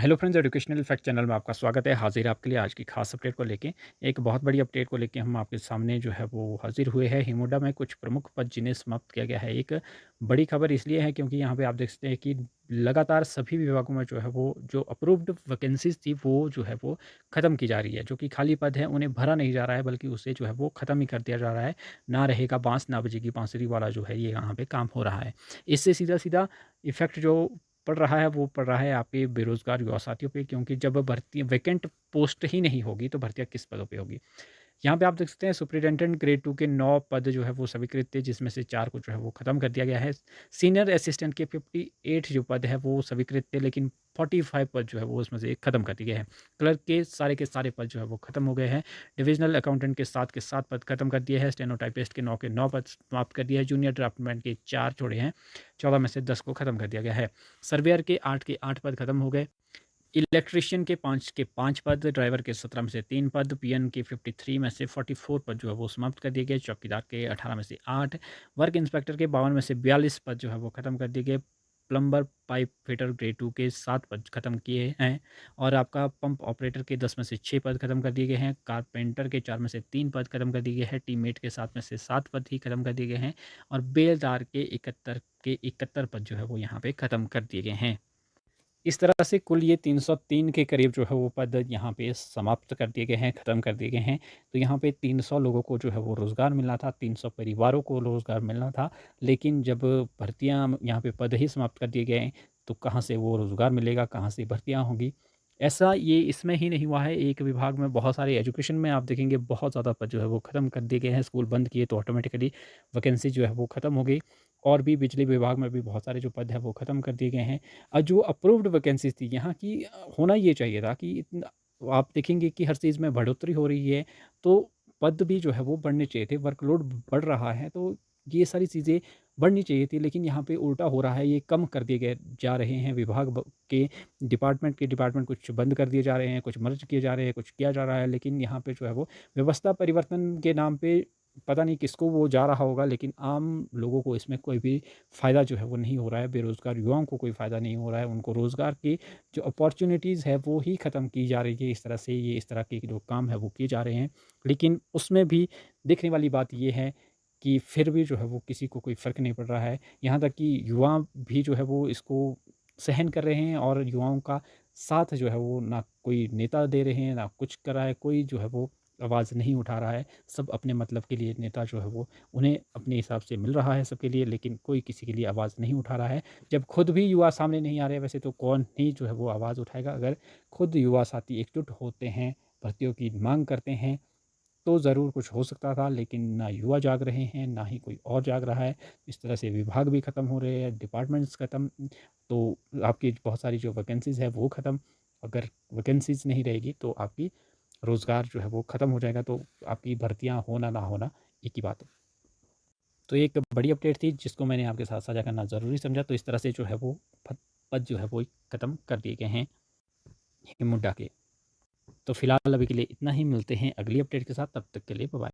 Hello friends, educational fact channel में आपका स्वागत है। हाजिर आपके लिए आज की खास अपडेट को लेके। एक बहुत बड़ी अपडेट को लेके हम आपके सामने जो है वो हाजिर हुए हैं। हिमुडा में कुछ प्रमुख पद जिन्हें समाप्त किया गया है। एक बड़ी खबर इसलिए है क्योंकि यहाँ पे आप देख सकते हैं कि लगातार सभी विभागों में जो है वो जो अप्रूव्ड वैकेंसीज थी वो जो है वो ख़त्म की जा रही है। जो कि खाली पद है उन्हें भरा नहीं जा रहा है, बल्कि उसे जो है वो ख़त्म ही कर दिया जा रहा है। ना रहेगा बाँस ना बजेगी बाँसुरी वाला जो है ये यहाँ पे काम हो रहा है। इससे सीधा-सीधा इफ़ेक्ट जो पड़ रहा है वो पड़ रहा है आपके बेरोज़गार युवा साथियों पे, क्योंकि जब भर्ती वैकेंट पोस्ट ही नहीं होगी तो भर्तियाँ किस पदों पे होगी। यहाँ पे आप देख सकते हैं सुपरिटेंडेंट ग्रेड 2 के 9 पद जो है वो स्वीकृत थे, जिसमें से 4 को जो है वो ख़त्म कर दिया गया है। सीनियर असिस्टेंट के 58 जो पद है वो स्वीकृत थे, लेकिन 45 पद जो है वो उसमें से ख़त्म कर दिए गए हैं। क्लर्क के सारे पद जो है वो ख़त्म हो गए हैं। डिविजनल अकाउंटेंट के 7 पद ख़त्म कर दिए हैं। स्टेनोटाइपिस्ट के 9 पद समाप्त कर दिए हैं। जूनियर ड्राफ्टमैन के 4 छोड़े हैं। 14 में से 10 को ख़त्म कर दिया गया है। सर्वेयर के 8 पद ख़त्म हो गए। इलेक्ट्रीशियन के 5 पद, ड्राइवर के 17 में से 3 पद, पीएन के 53 में से 44 पद जो है वो समाप्त कर दिए गए, चौकीदार के 18 में से 8, वर्क इंस्पेक्टर के 52 में से 42 पद जो है वो ख़त्म कर दिए गए, प्लम्बर पाइप फिटर ग्रेड 2 के 7 पद ख़त्म किए हैं और आपका पंप ऑपरेटर के 10 में से 6 पद ख़त्म कर दिए गए हैं, कारपेंटर के 4 में से 3 पद ख़त्म कर दिए गए हैं, टीममेट के 7 में से 7 पद ही ख़त्म कर दिए गए हैं और बेलदार के 71 पद जो है वो यहाँ पे ख़त्म कर दिए गए हैं। इस तरह से कुल ये 303 के करीब जो है वो पद यहाँ पे समाप्त कर दिए गए हैं, ख़त्म कर दिए गए हैं। तो यहाँ पे 300 लोगों को जो है वो रोज़गार मिलना था, 300 परिवारों को रोज़गार मिलना था। लेकिन जब भर्तियाँ यहाँ पे पद ही समाप्त कर दिए गए, तो कहाँ से वो रोज़गार मिलेगा, कहाँ से भर्तियाँ होंगी? ऐसा ये इसमें ही नहीं हुआ है, एक विभाग में बहुत सारे एजुकेशन में आप देखेंगे बहुत ज़्यादा पद जो है वो ख़त्म कर दिए गए हैं। स्कूल बंद किए तो ऑटोमेटिकली वैकेंसी जो है वो ख़त्म हो गई और भी बिजली विभाग में भी बहुत सारे जो पद हैं वो ख़त्म कर दिए गए हैं। जो अप्रूव्ड वैकेंसीज़ थी यहाँ की होना ये चाहिए था कि इतना आप देखेंगे कि हर चीज़ में बढ़ोतरी हो रही है, तो पद भी जो है वो बढ़ने चाहिए थे, वर्कलोड बढ़ रहा है, तो ये सारी चीज़ें बढ़नी चाहिए थी। लेकिन यहाँ पे उल्टा हो रहा है, ये कम कर दिए गए जा रहे हैं। विभाग के डिपार्टमेंट कुछ बंद कर दिए जा रहे हैं, कुछ मर्ज किए जा रहे हैं, कुछ किया जा रहा है। लेकिन यहाँ पे जो है वो व्यवस्था परिवर्तन के नाम पे पता नहीं किसको वो जा रहा होगा, लेकिन आम लोगों को इसमें कोई भी फ़ायदा जो है वो नहीं हो रहा है। बेरोज़गार युवाओं को कोई फ़ायदा नहीं हो रहा है। उनको रोज़गार की जो अपॉर्च्युनिटीज़ है वो ही ख़त्म की जा रही है। इस तरह से ये इस तरह के जो काम है वो किए जा रहे हैं। लेकिन उसमें भी देखने वाली बात ये है कि फिर भी जो है वो किसी को कोई फ़र्क नहीं पड़ रहा है। यहाँ तक कि युवा भी जो है वो इसको सहन कर रहे हैं और युवाओं का साथ जो है वो ना कोई नेता दे रहे हैं, ना कुछ कर रहा है, कोई जो है वो आवाज़ नहीं उठा रहा है। सब अपने मतलब के लिए नेता जो है वो उन्हें अपने हिसाब से मिल रहा है सबके लिए, लेकिन कोई किसी के लिए आवाज़ नहीं उठा रहा है। जब खुद भी युवा सामने नहीं आ रहे, वैसे तो कौन ही जो है वो आवाज़ उठाएगा। अगर खुद युवा साथी एकजुट होते हैं, भर्तियों की माँग करते हैं, तो ज़रूर कुछ हो सकता था। लेकिन ना युवा जाग रहे हैं, ना ही कोई और जाग रहा है। इस तरह से विभाग भी ख़त्म हो रहे हैं, डिपार्टमेंट्स ख़त्म, तो आपकी बहुत सारी जो वैकेंसीज़ है वो ख़त्म। अगर वैकेंसीज़ नहीं रहेगी तो आपकी रोज़गार जो है वो ख़त्म हो जाएगा, तो आपकी भर्तियाँ होना ना होना एक ही बात है। तो ये एक बड़ी अपडेट थी जिसको मैंने आपके साथ साझा करना ज़रूरी समझा। तो इस तरह से जो है वो पद जो है वो ख़त्म कर दिए गए हैं हिमुडा के। तो फिलहाल अभी के लिए इतना ही, मिलते हैं अगली अपडेट के साथ, तब तक के लिए बाय बाय।